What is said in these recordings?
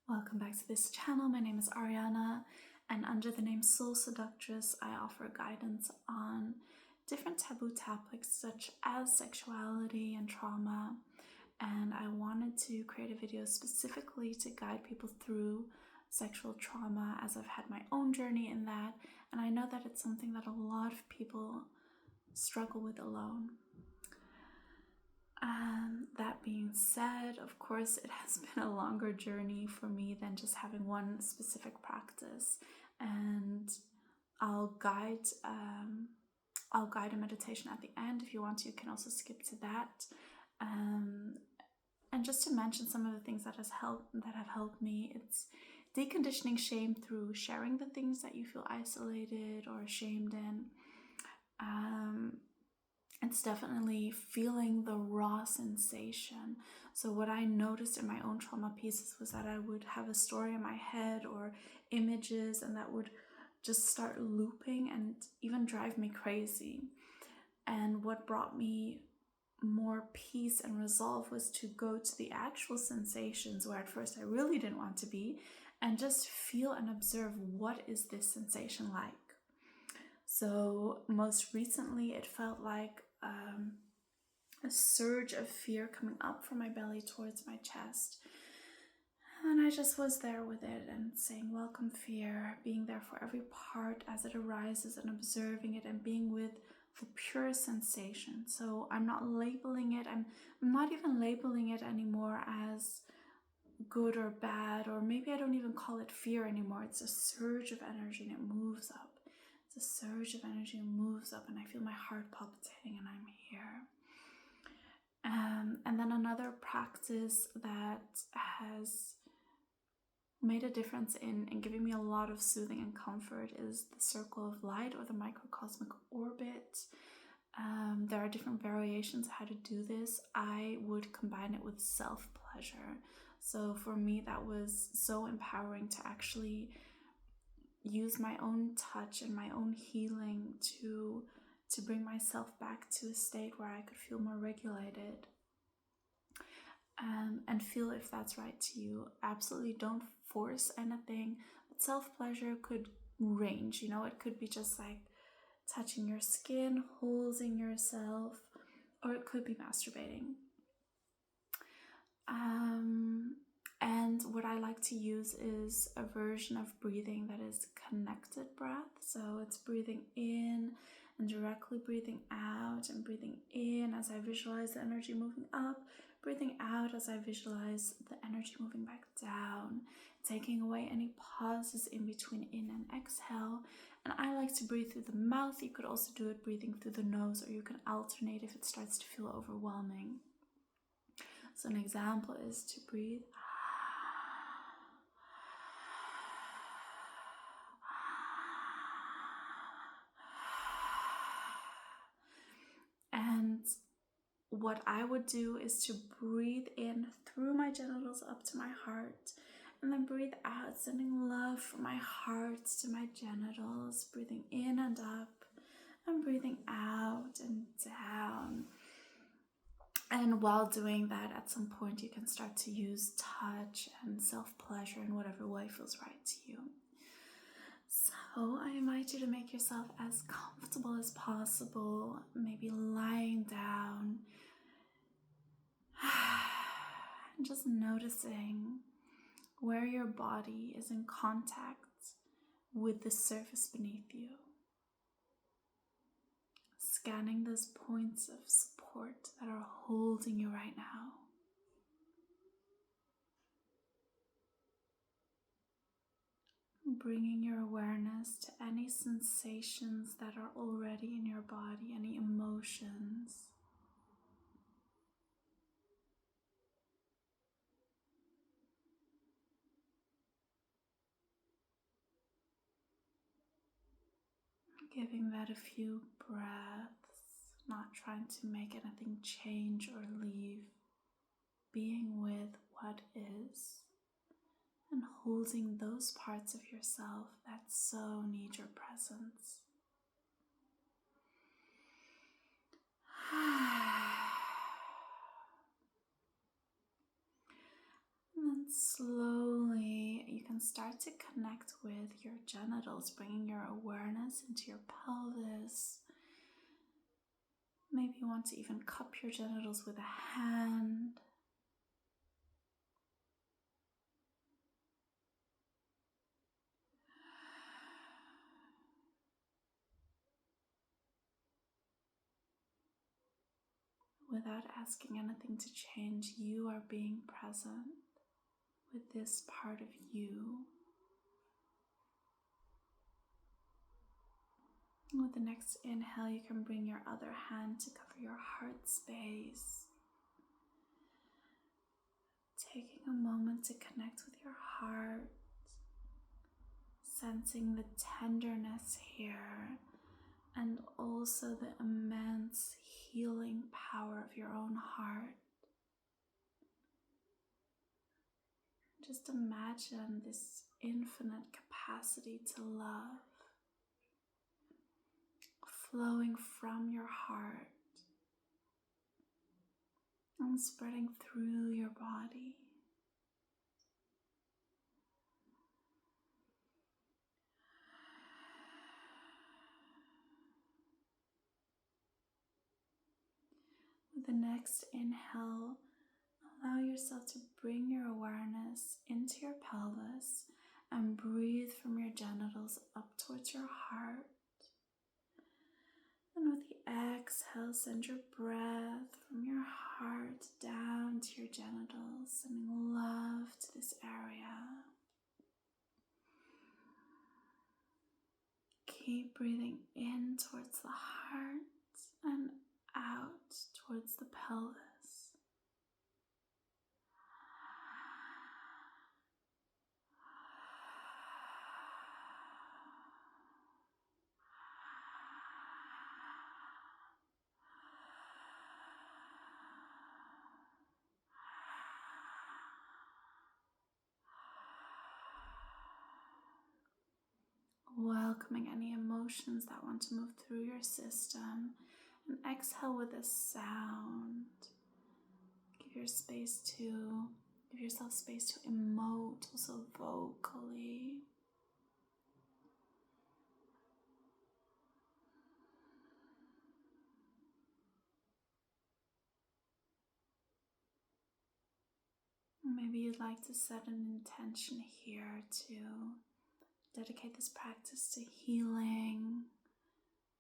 Welcome back to this channel. My name is Ariana, and under the name Soul Seductress, I offer guidance on different taboo topics such as sexuality and trauma. And I wanted to create a video specifically to guide people through sexual trauma, as I've had my own journey in that, and I know that it's something that a lot of people struggle with alone. That being said, of course, it has been a longer journey for me than just having one specific practice, and I'll guide a meditation at the end. If you want to, you can also skip to that. And just to mention some of the things that have helped me, it's deconditioning shame through sharing the things that you feel isolated or ashamed in. It's definitely feeling the raw sensation. So what I noticed in my own trauma pieces was that I would have a story in my head or images, and that would just start looping and even drive me crazy. And what brought me more peace and resolve was to go to the actual sensations, where at first I really didn't want to be, and just feel and observe, what is this sensation like? So most recently it felt like a surge of fear coming up from my belly towards my chest, and I just was there with it and saying, welcome fear, being there for every part as it arises and observing it and being with the pure sensation. So I'm not labeling it, I'm not even labeling it anymore as good or bad, or maybe I don't even call it fear anymore. It's a surge of energy and it moves up. It's a surge of energy and moves up, and I feel my heart palpitating, and I'm here. And then another practice that has made a difference in giving me a lot of soothing and comfort is the circle of light, or the microcosmic orbit. There are different variations of how to do this. I would combine it with self-pleasure. So for me, that was so empowering to actually use my own touch and my own healing to bring myself back to a state where I could feel more regulated, and feel if that's right to you. Absolutely don't force anything, but self-pleasure could range, it could be just like touching your skin, holding yourself, or it could be masturbating. And what I like to use is a version of breathing that is connected breath. So it's breathing in and directly breathing out, and breathing in as I visualize the energy moving up, breathing out as I visualize the energy moving back down, taking away any pauses in between in and exhale. And I like to breathe through the mouth. You could also do it breathing through the nose, or you can alternate if it starts to feel overwhelming. So an example is to breathe and what I would do is to breathe in through my genitals up to my heart, and then breathe out, sending love from my heart to my genitals, breathing in and up, and breathing out and down. And while doing that, at some point you can start to use touch and self-pleasure in whatever way feels right to you. So I invite you to make yourself as comfortable as possible, maybe lying down, and just noticing where your body is in contact with the surface beneath you. Scanning those points of support that are holding you right now. Bringing your awareness to any sensations that are already in your body, any emotions. Giving that a few breaths, not trying to make anything change or leave. Being with what is, and holding those parts of yourself that so need your presence. And then slowly can start to connect with your genitals, bringing your awareness into your pelvis. Maybe you want to even cup your genitals with a hand. Without asking anything to change, you are being present with this part of you. And with the next inhale, you can bring your other hand to cover your heart space. Taking a moment to connect with your heart, sensing the tenderness here, and also the immense healing power of your own heart. Just imagine this infinite capacity to love flowing from your heart and spreading through your body. With the next inhale, allow yourself to bring your awareness into your pelvis and breathe from your genitals up towards your heart. And with the exhale, send your breath from your heart down to your genitals, sending love to this area. Keep breathing in towards the heart and out towards the pelvis. Welcoming any emotions that want to move through your system, and exhale with a sound. Give yourself space to emote also vocally. Maybe you'd like to set an intention here to dedicate this practice to healing.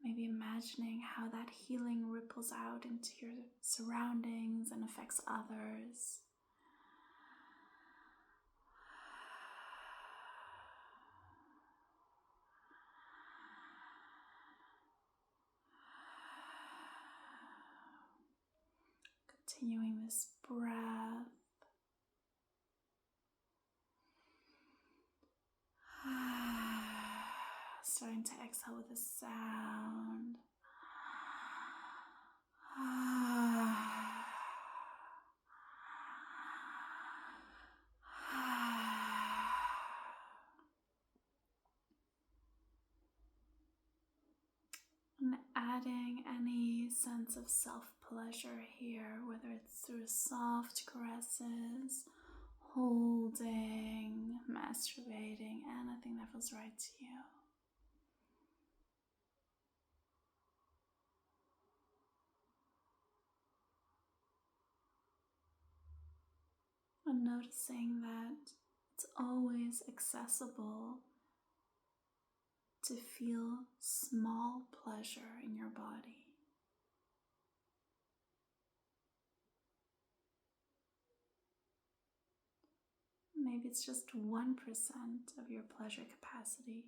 Maybe imagining how that healing ripples out into your surroundings and affects others. Continuing this breath. Starting to exhale with a sound. And adding any sense of self-pleasure here, whether it's through soft caresses, holding, masturbating, anything that feels right to you. And noticing that it's always accessible to feel small pleasure in your body. Maybe it's just 1% of your pleasure capacity.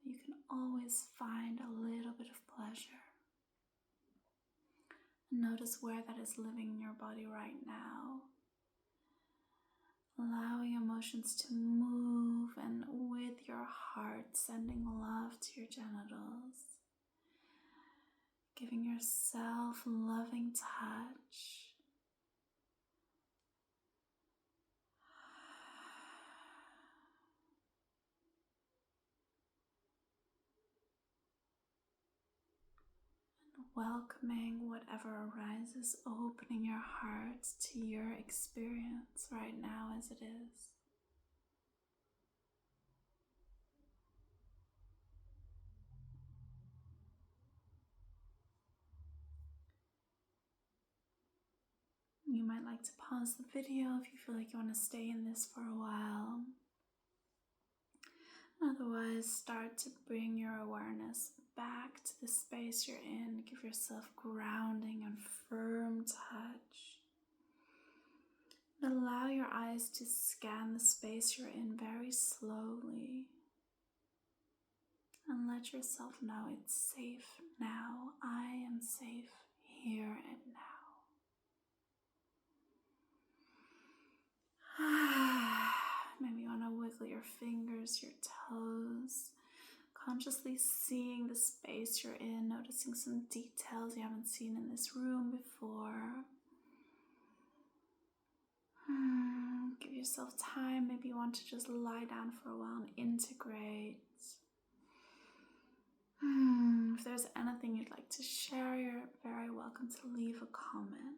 You can always find a little bit of pleasure. Notice where that is living in your body right now. Allowing emotions to move, and with your heart sending love to your genitals. Giving yourself loving touch. welcoming whatever arises, opening your heart to your experience right now as it is. You might like to pause the video if you feel like you want to stay in this for a while. Otherwise, start to bring your awareness back to the space you're in. Give yourself grounding and firm touch. Allow your eyes to scan the space you're in very slowly. And let yourself know it's safe now. I am safe here and now. Maybe you want to wiggle your fingers, your toes, consciously seeing the space you're in, noticing some details you haven't seen in this room before. Give yourself time. Maybe you want to just lie down for a while and integrate. If there's anything you'd like to share, you're very welcome to leave a comment.